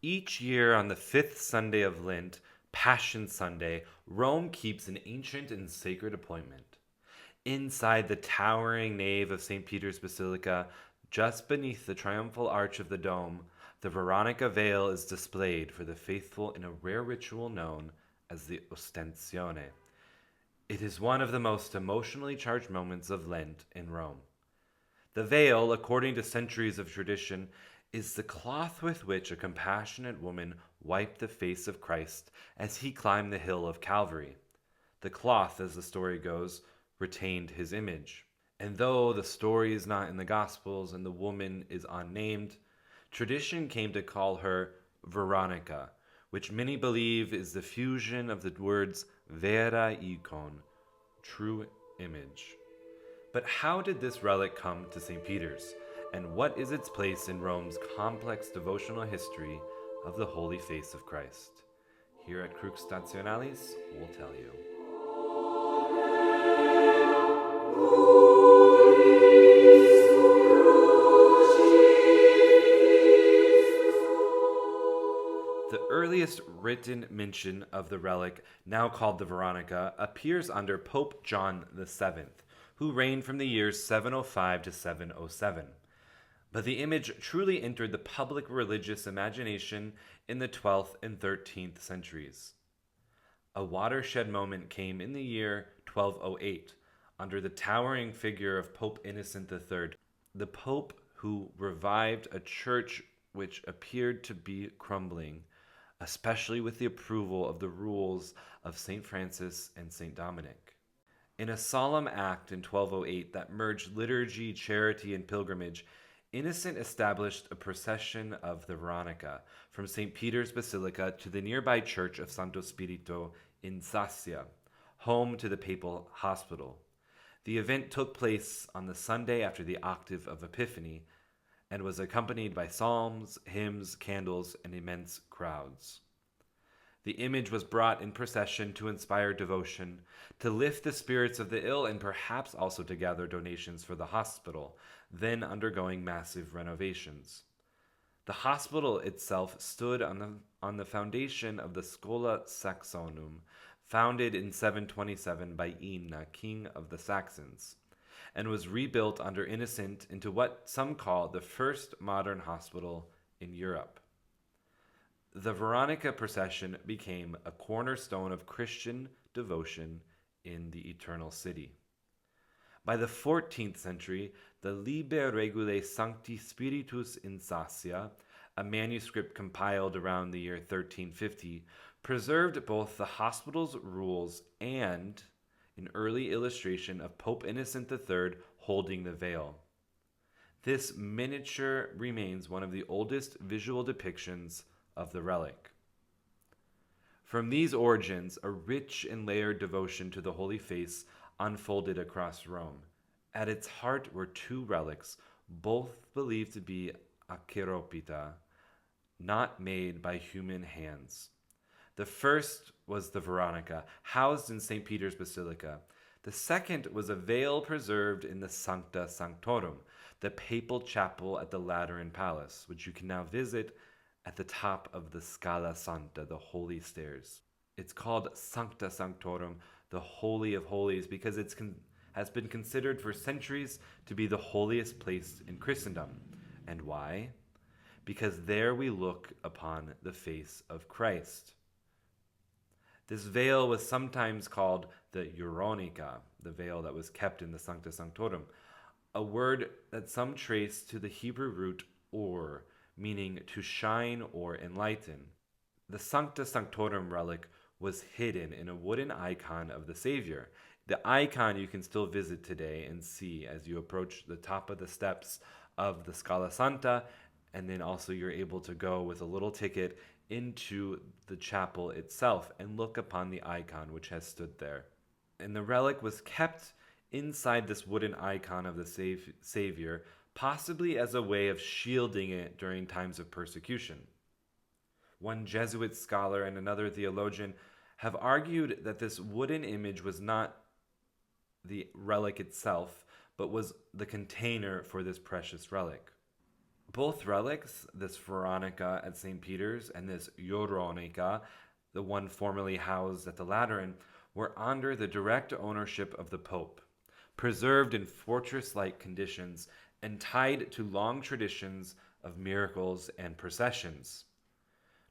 Each year on the fifth Sunday of Lent, Passion Sunday, Rome keeps an ancient and sacred appointment. Inside the towering nave of St. Peter's Basilica, just beneath the triumphal arch of the dome, the Veronica Veil is displayed for the faithful in a rare ritual known as the Ostensione. It is one of the most emotionally charged moments of Lent in Rome. The veil, according to centuries of tradition, is the cloth with which a compassionate woman wiped the face of Christ as he climbed the hill of Calvary. The cloth, as the story goes, retained his image. And though the story is not in the Gospels and the woman is unnamed, tradition came to call her Veronica, which many believe is the fusion of the words vera icon, true image. But how did this relic come to St. Peter's? And what is its place in Rome's complex devotional history of the Holy Face of Christ? Here at Crux Stationalis, we'll tell you. The earliest written mention of the relic, now called the Veronica, appears under Pope John VII, who reigned from the years 705 to 707. But the image truly entered the public religious imagination in the 12th and 13th centuries. A watershed moment came in the year 1208, under the towering figure of Pope Innocent III, the Pope who revived a church which appeared to be crumbling, especially with the approval of the rules of St. Francis and St. Dominic. In a solemn act in 1208 that merged liturgy, charity, and pilgrimage, Innocent established a procession of the Veronica from St. Peter's Basilica to the nearby church of Santo Spirito in Sassia, home to the papal hospital. The event took place on the Sunday after the octave of Epiphany and was accompanied by psalms, hymns, candles, and immense crowds. The image was brought in procession to inspire devotion, to lift the spirits of the ill, and perhaps also to gather donations for the hospital, then undergoing massive renovations. The hospital itself stood on the foundation of the Schola Saxonum, founded in 727 by Ina, king of the Saxons, and was rebuilt under Innocent into what some call the first modern hospital in Europe. The Veronica procession became a cornerstone of Christian devotion in the Eternal City. By the 14th century, the Liber Regulae Sancti Spiritus in Sassia, a manuscript compiled around the year 1350, preserved both the hospital's rules and an early illustration of Pope Innocent III holding the veil. This miniature remains one of the oldest visual depictions of the relic. From these origins, a rich and layered devotion to the Holy Face unfolded across Rome. At its heart were two relics, both believed to be acheropita, not made by human hands. The first was the Veronica, housed in St. Peter's Basilica. The second was a veil preserved in the Sancta Sanctorum, the papal chapel at the Lateran Palace, which you can now visit at the top of the Scala Santa, the Holy Stairs. It's called Sancta Sanctorum, the Holy of Holies, because it has been considered for centuries to be the holiest place in Christendom. And why? Because there we look upon the face of Christ. This veil was sometimes called the Euronica, the veil that was kept in the Sancta Sanctorum, a word that some trace to the Hebrew root or, meaning to shine or enlighten. The Sancta Sanctorum relic was hidden in a wooden icon of the Savior. The icon you can still visit today and see as you approach the top of the steps of the Scala Santa, and then also you're able to go with a little ticket into the chapel itself and look upon the icon which has stood there. And the relic was kept inside this wooden icon of the Savior, possibly as a way of shielding it during times of persecution. One Jesuit scholar and another theologian have argued that this wooden image was not the relic itself, but was the container for this precious relic. Both relics, this Veronica at St. Peter's and this Joronica, the one formerly housed at the Lateran, were under the direct ownership of the Pope, preserved in fortress-like conditions and tied to long traditions of miracles and processions.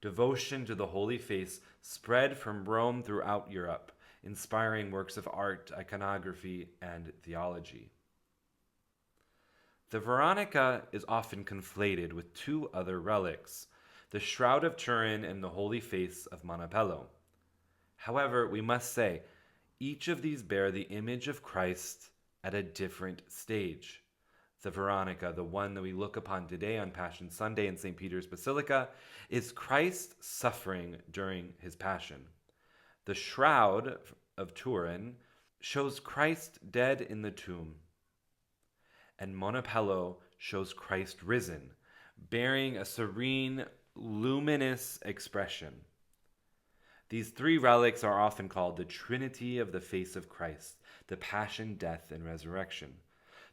Devotion to the Holy Face spread from Rome throughout Europe, inspiring works of art, iconography, and theology. The Veronica is often conflated with two other relics, the Shroud of Turin and the Holy Face of Montepello. However, we must say, each of these bear the image of Christ at a different stage. The Veronica, the one that we look upon today on Passion Sunday in St. Peter's Basilica, is Christ suffering during his Passion. The Shroud of Turin shows Christ dead in the tomb, and Montepello shows Christ risen, bearing a serene, luminous expression. These three relics are often called the Trinity of the Face of Christ, the Passion, Death, and Resurrection.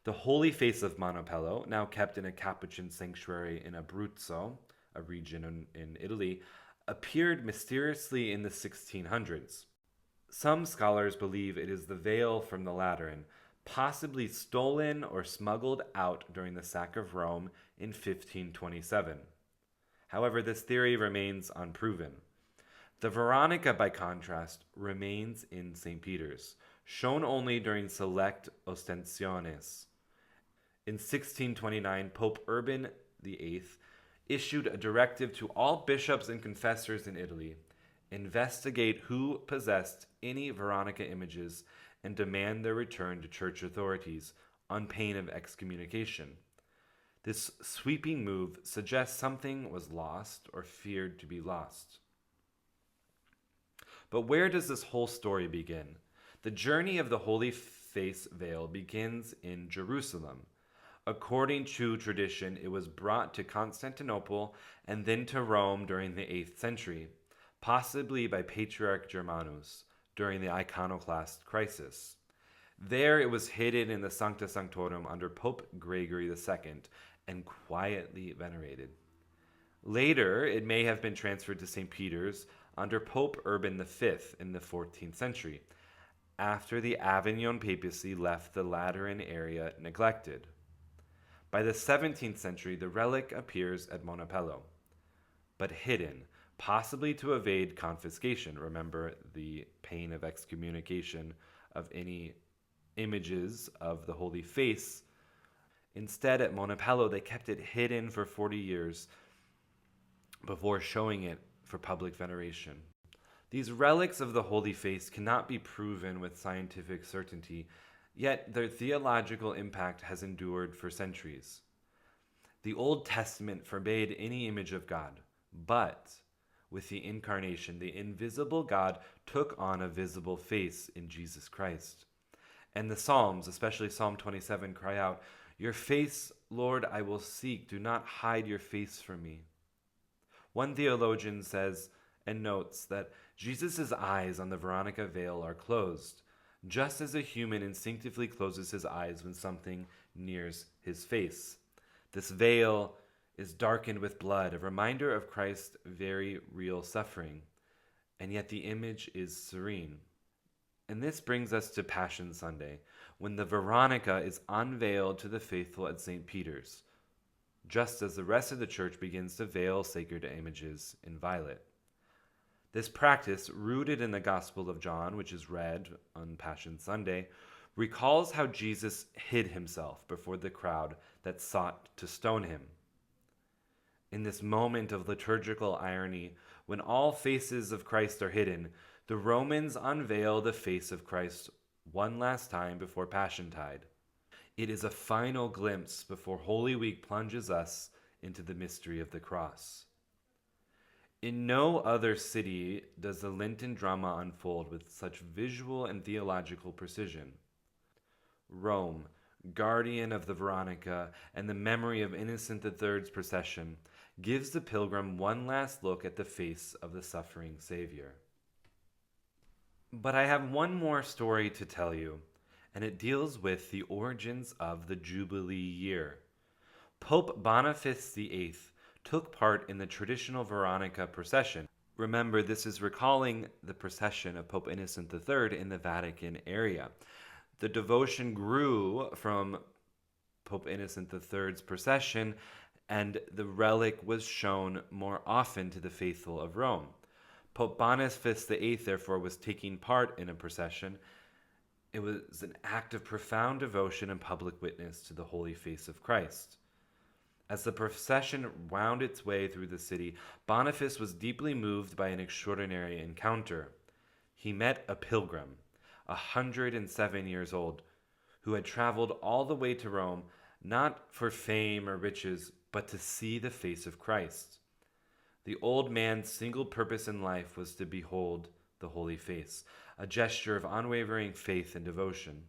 The Holy Face of Montepello, now kept in a Capuchin sanctuary in Abruzzo, a region in Italy, appeared mysteriously in the 1600s. Some scholars believe it is the veil from the Lateran, possibly stolen or smuggled out during the sack of Rome in 1527. However, this theory remains unproven. The Veronica, by contrast, remains in St. Peter's, shown only during select ostensiones. In 1629, Pope Urban VIII issued a directive to all bishops and confessors in Italy: investigate who possessed any Veronica images and demand their return to church authorities on pain of excommunication. This sweeping move suggests something was lost or feared to be lost. But where does this whole story begin? The journey of the Holy Face veil begins in Jerusalem. According to tradition, it was brought to Constantinople and then to Rome during the 8th century, possibly by Patriarch Germanus during the Iconoclast crisis. There it was hidden in the Sancta Sanctorum under Pope Gregory II and quietly venerated. Later, it may have been transferred to St. Peter's under Pope Urban V in the 14th century, after the Avignon papacy left the Lateran area neglected. By the 17th century, the relic appears at Montepello, but hidden, possibly to evade confiscation. Remember the pain of excommunication of any images of the Holy Face. Instead, at Montepello, they kept it hidden for 40 years before showing it for public veneration. These relics of the Holy Face cannot be proven with scientific certainty, yet their theological impact has endured for centuries. The Old Testament forbade any image of God, but with the Incarnation, the invisible God took on a visible face in Jesus Christ. And the Psalms, especially Psalm 27, cry out, "Your face, Lord, I will seek. Do not hide your face from me." One theologian says and notes that Jesus' eyes on the Veronica veil are closed, just as a human instinctively closes his eyes when something nears his face. This veil is darkened with blood, a reminder of Christ's very real suffering, and yet the image is serene. And this brings us to Passion Sunday, when the Veronica is unveiled to the faithful at St. Peter's, just as the rest of the church begins to veil sacred images in violet. This practice, rooted in the Gospel of John, which is read on Passion Sunday, recalls how Jesus hid himself before the crowd that sought to stone him. In this moment of liturgical irony, when all faces of Christ are hidden, the Romans unveil the face of Christ one last time before Passiontide. It is a final glimpse before Holy Week plunges us into the mystery of the cross. In no other city does the Lenten drama unfold with such visual and theological precision. Rome, guardian of the Veronica and the memory of Innocent III's procession, gives the pilgrim one last look at the face of the suffering Savior. But I have one more story to tell you, and it deals with the origins of the Jubilee Year. Pope Boniface VIII took part in the traditional Veronica procession. Remember, this is recalling the procession of Pope Innocent III in the Vatican area. The devotion grew from Pope Innocent III's procession, and the relic was shown more often to the faithful of Rome. Pope Boniface VIII, therefore, was taking part in a procession. It was an act of profound devotion and public witness to the holy face of Christ. As the procession wound its way through the city, Boniface was deeply moved by an extraordinary encounter. He met a pilgrim, 107 years old, who had traveled all the way to Rome, not for fame or riches, but to see the face of Christ. The old man's single purpose in life was to behold the holy face, a gesture of unwavering faith and devotion.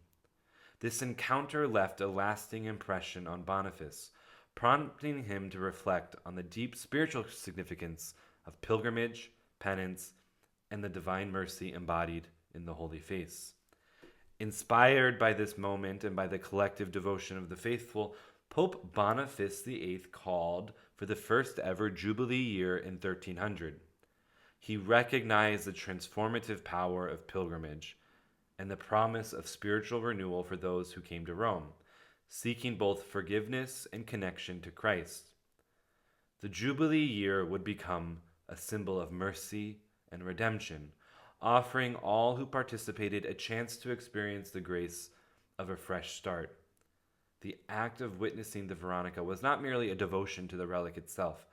This encounter left a lasting impression on Boniface, prompting him to reflect on the deep spiritual significance of pilgrimage, penance, and the divine mercy embodied in the holy face. Inspired by this moment and by the collective devotion of the faithful, Pope Boniface VIII called for the first ever Jubilee Year in 1300. He recognized the transformative power of pilgrimage and the promise of spiritual renewal for those who came to Rome, seeking both forgiveness and connection to Christ. The Jubilee Year would become a symbol of mercy and redemption, offering all who participated a chance to experience the grace of a fresh start. The act of witnessing the Veronica was not merely a devotion to the relic itself,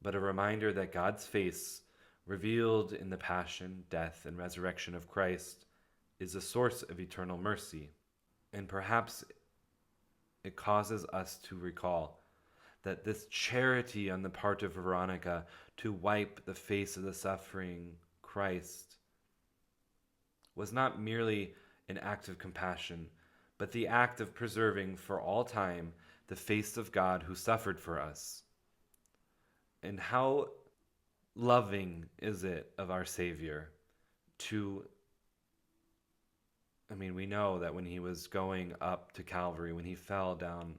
but a reminder that God's face, revealed in the passion, death, and resurrection of Christ, is a source of eternal mercy. And perhaps it causes us to recall that this charity on the part of Veronica to wipe the face of the suffering Christ was not merely an act of compassion, but the act of preserving for all time the face of God who suffered for us. And how loving is it of our Savior to, we know that when he was going up to Calvary, when he fell down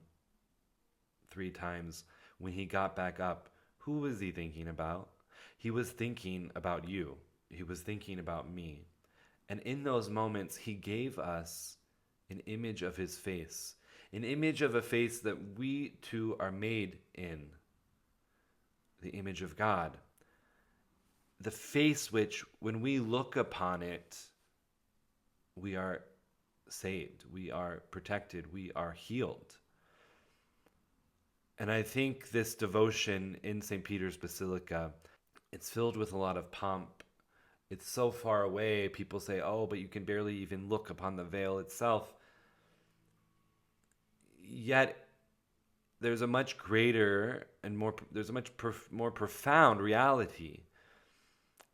3 times, when he got back up, who was he thinking about? He was thinking about you. He was thinking about me. And in those moments, he gave us an image of his face, an image of a face that we too are made in, the image of God. The face which, when we look upon it, we are saved, we are protected, we are healed. And I think this devotion in St. Peter's Basilica, it's filled with a lot of pomp. It's so far away. People say, oh, but you can barely even look upon the veil itself. Yet there's a much greater and more profound reality,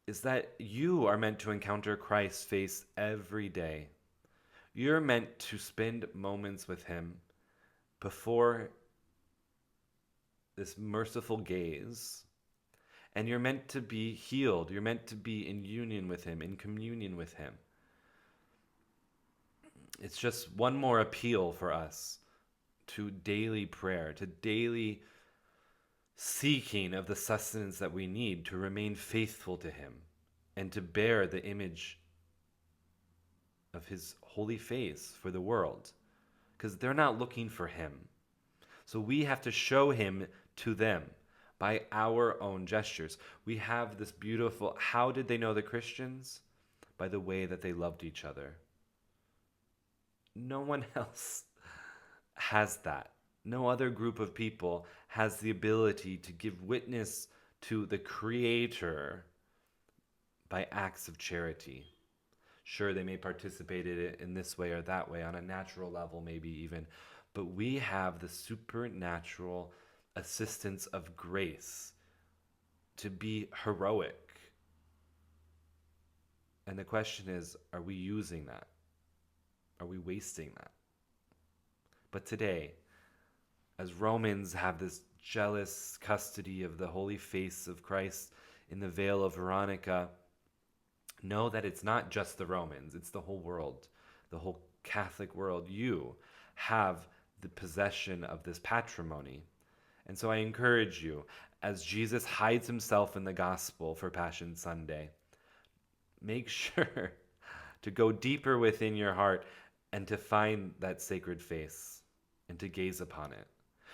is that you are meant to encounter Christ's face every day. You're meant to spend moments with him before this merciful gaze, and you're meant to be healed. You're meant to be in union with him, in communion with him. It's just one more appeal for us to daily prayer, to daily seeking of the sustenance that we need to remain faithful to him and to bear the image of his holy face for the world, because they're not looking for him. So we have to show him to them by our own gestures. We have this beautiful, how did they know the Christians? By the way that they loved each other. No one else has that. No other group of people has the ability to give witness to the Creator by acts of charity. Sure, they may participate in it in this way or that way, on a natural level maybe even, but we have the supernatural assistance of grace to be heroic. And the question is, are we using that? Are we wasting that? But today, as Romans have this jealous custody of the holy face of Christ in the veil of Veronica, know that it's not just the Romans, it's the whole world, the whole Catholic world. You have the possession of this patrimony. And so I encourage you, as Jesus hides himself in the gospel for Passion Sunday, make sure to go deeper within your heart and to find that sacred face and to gaze upon it.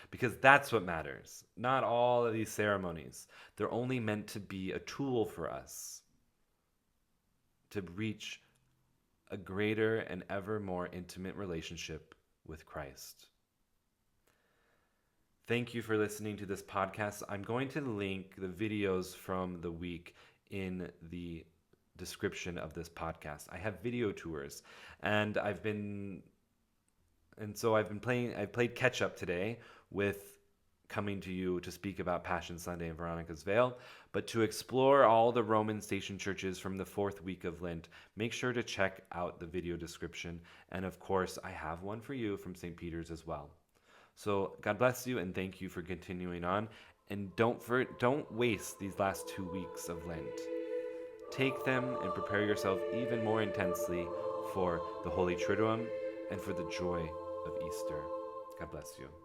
Because that's what matters. Not all of these ceremonies. They're only meant to be a tool for us to reach a greater and ever more intimate relationship with Christ. Thank you for listening to this podcast. I'm going to link the videos from the week in the description of this podcast. I have video tours, and I've played catch up today with coming to you to speak about Passion Sunday and Veronica's Veil. But to explore all the Roman station churches from the fourth week of Lent, make sure to check out the video description. And of course, I have one for you from St. Peter's as well. So God bless you, and thank you for continuing on. And don't waste these last 2 weeks of Lent. Take them and prepare yourself even more intensely for the Holy Triduum and for the joy of Easter. God bless you.